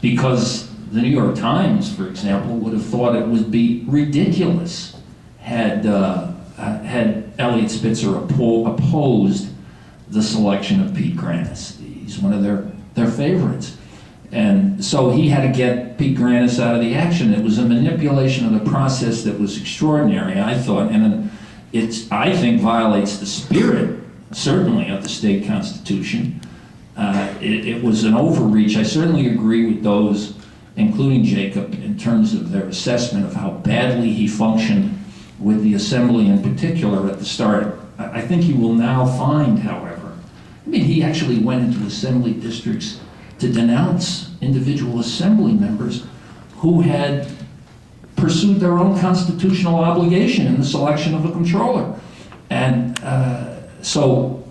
because the New York Times, for example, would have thought it would be ridiculous had Eliot Spitzer opposed the selection of Pete Granis. He's one of their favorites. And so he had to get Pete Granis out of the action. It was a manipulation of the process that was extraordinary, I thought, and I think violates the spirit, certainly, of the state constitution. It was an overreach. I certainly agree with those, including Jacob, in terms of their assessment of how badly he functioned with the assembly in particular at the start. I think you will now find, however, he actually went into assembly districts to denounce individual assembly members who had pursued their own constitutional obligation in the selection of a controller. And so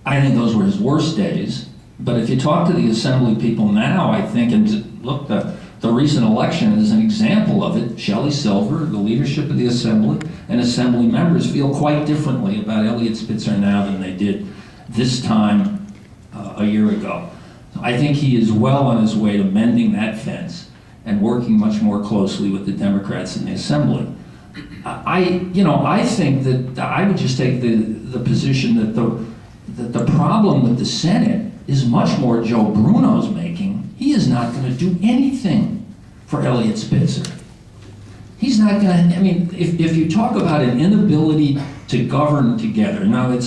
I think those were his worst days. But if you talk to the assembly people now, I think, and look, the recent election is an example of it. Shelley Silver, the leadership of the assembly, and assembly members feel quite differently about Eliot Spitzer now than they did this time a year ago. I think he is well on his way to mending that fence and working much more closely with the Democrats in the assembly. I think that I would just take the position that the problem with the Senate is much more Joe Bruno's making. He is not going to do anything for Eliot Spitzer. He's not going to, if you talk about an inability to govern together, now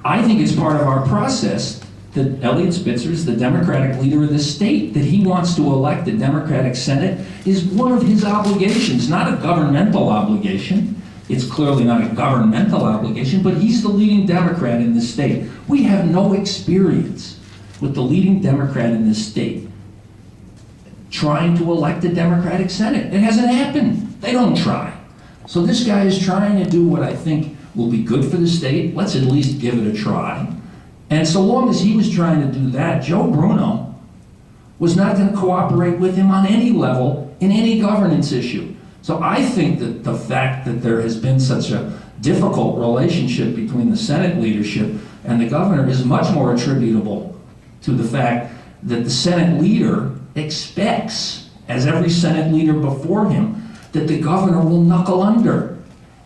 I think it's part of our process that Eliot Spitzer is the Democratic leader of this state, that he wants to elect a Democratic Senate is one of his obligations, not a governmental obligation. It's clearly not a governmental obligation, but he's the leading Democrat in this state. We have no experience with the leading Democrat in this state trying to elect a Democratic Senate. It hasn't happened. They don't try. So this guy is trying to do what I think will be good for the state. Let's at least give it a try. And so long as he was trying to do that, Joe Bruno was not going to cooperate with him on any level in any governance issue. So I think that the fact that there has been such a difficult relationship between the Senate leadership and the governor is much more attributable to the fact that the Senate leader expects, as every Senate leader before him, that the governor will knuckle under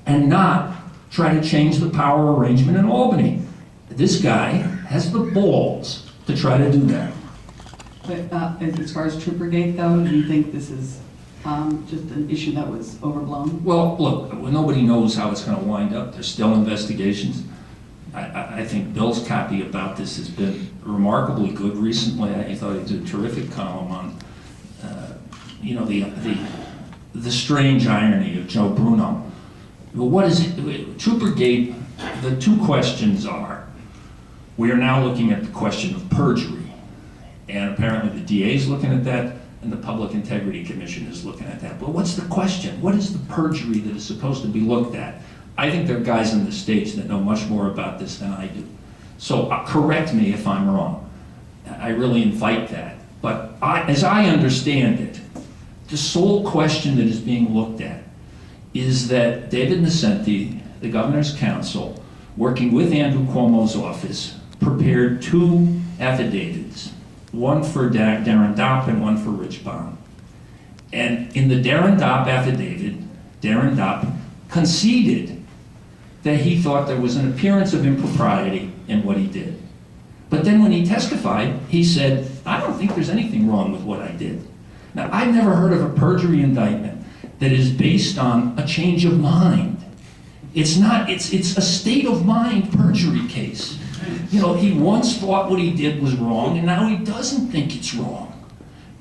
and not try to change the power arrangement in Albany. This guy has the balls to try to do that. But as far as Troopergate, though, do you think this is just an issue that was overblown? Well, look, nobody knows how it's going to wind up. There's still investigations. I think Bill's copy about this has been remarkably good recently. I thought he did a terrific column on, the strange irony of Joe Bruno. But what is it? Troopergate, the two questions are, we are now looking at the question of perjury. And apparently the DA is looking at that, and the Public Integrity Commission is looking at that. But what's the question? What is the perjury that is supposed to be looked at? I think there are guys in the States that know much more about this than I do. So correct me if I'm wrong. I really invite that. But as I understand it, the sole question that is being looked at is that David Nicenti, the governor's counsel, working with Andrew Cuomo's office, prepared two affidavits, one for Darren Dopp and one for Rich Bond. And in the Darren Dopp affidavit, Darren Dopp conceded that he thought there was an appearance of impropriety in what he did. But then when he testified, he said, I don't think there's anything wrong with what I did. Now, I've never heard of a perjury indictment that is based on a change of mind. It's a state of mind perjury case. He once thought what he did was wrong, and now he doesn't think it's wrong.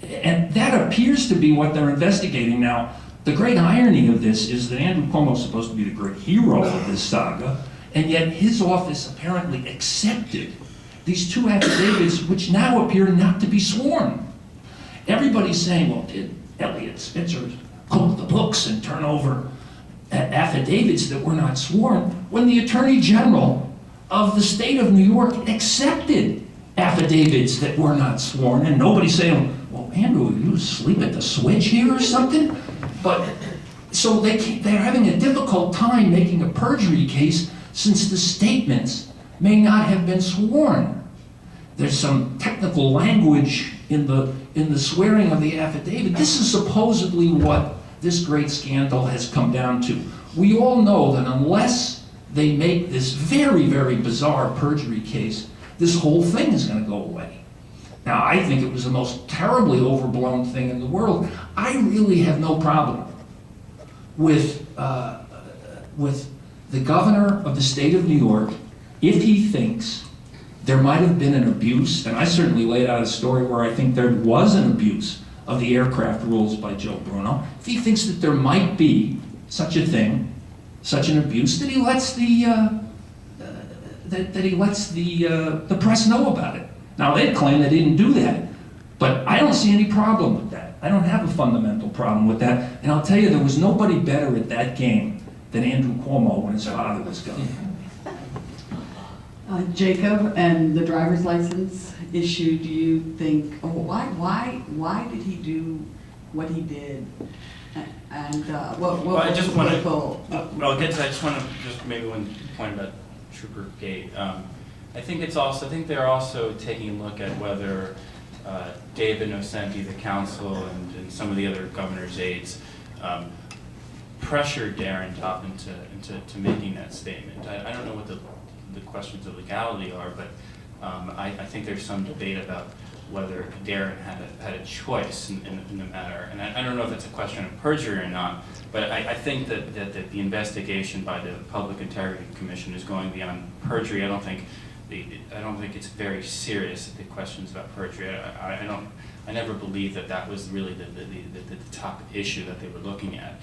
And that appears to be what they're investigating now. The great irony of this is that Andrew Cuomo is supposed to be the great hero of this saga, and yet his office apparently accepted these two affidavits, which now appear not to be sworn. Everybody's saying, well, did Eliot Spitzer cook the books and turn over affidavits that were not sworn, when the Attorney General of the state of New York accepted affidavits that were not sworn, and nobody's saying, well, Andrew, you asleep at the switch here or something? But so they're having a difficult time making a perjury case since the statements may not have been sworn. There's some technical language in the swearing of the affidavit. This is supposedly what this great scandal has come down to. We all know that unless they make this very, very bizarre perjury case, this whole thing is going to go away. Now, I think it was the most terribly overblown thing in the world. I really have no problem with the governor of the state of New York if he thinks there might have been an abuse, and I certainly laid out a story where I think there was an abuse of the aircraft rules by Joe Bruno. If he thinks that there might be such a thing, such an abuse, that he lets the press know about it. Now, they claim they didn't do that, but I don't see any problem with that. I don't have a fundamental problem with that, and I'll tell you, there was nobody better at that game than Andrew Cuomo when his father was governor. Jacob, and the driver's license issue, do you think, why did he do what he did? And what I just want to, political... I'll get to, I just want to, just maybe one point about Troopergate. I think they're also taking a look at whether David Nocenti, the council, and some of the other governor's aides pressured Darren Top into making that statement. I don't know what the questions of legality are, but I think there's some debate about whether Darren had a choice in the matter. And I don't know if it's a question of perjury or not, but I think that the investigation by the Public Integrity Commission is going beyond perjury. I don't think it's very serious, the questions about perjury. I never believed that was really the top issue that they were looking at.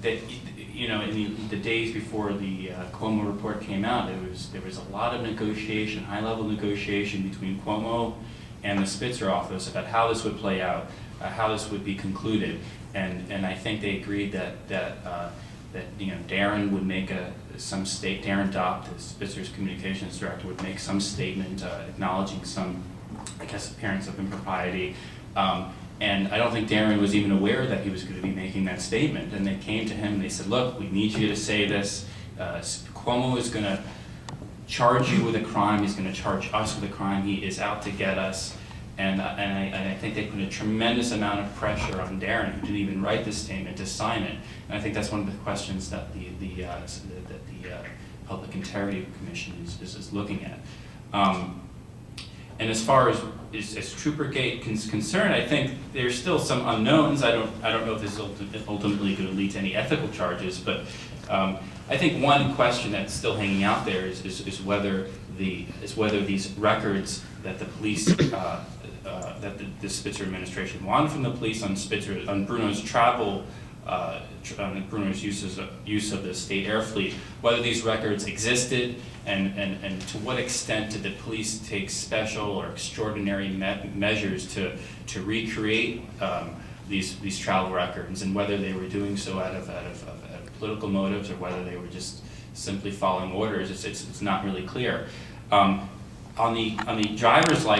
In the days before the Cuomo report came out, there was a lot of negotiation, high-level negotiation between Cuomo and the Spitzer office about how this would play out, how this would be concluded, and I think they agreed that Darren would make Darren Dopp, the Spitzer's communications director, would make some statement acknowledging some, I guess, appearance of impropriety. And I don't think Darren was even aware that he was going to be making that statement. And they came to him and they said, look, we need you to say this. Cuomo is going to charge you with a crime. He's going to charge us with a crime. He is out to get us. And I think they put a tremendous amount of pressure on Darren, who didn't even write this statement, to sign it. And I think that's one of the questions that the Public Integrity Commission is looking at. And as far as Troopergate is concerned, I think there's still some unknowns. I don't know if this is ultimately going to lead to any ethical charges, but I think one question that's still hanging out there is whether these records that the police that the Spitzer administration wanted from the police on Bruno's travel, on Bruno's use of the state air fleet, whether these records existed, and to what extent did the police take special or extraordinary measures to recreate these travel records, and whether they were doing so out of political motives or whether they were just simply following orders. It's not really clear. On the driver's license.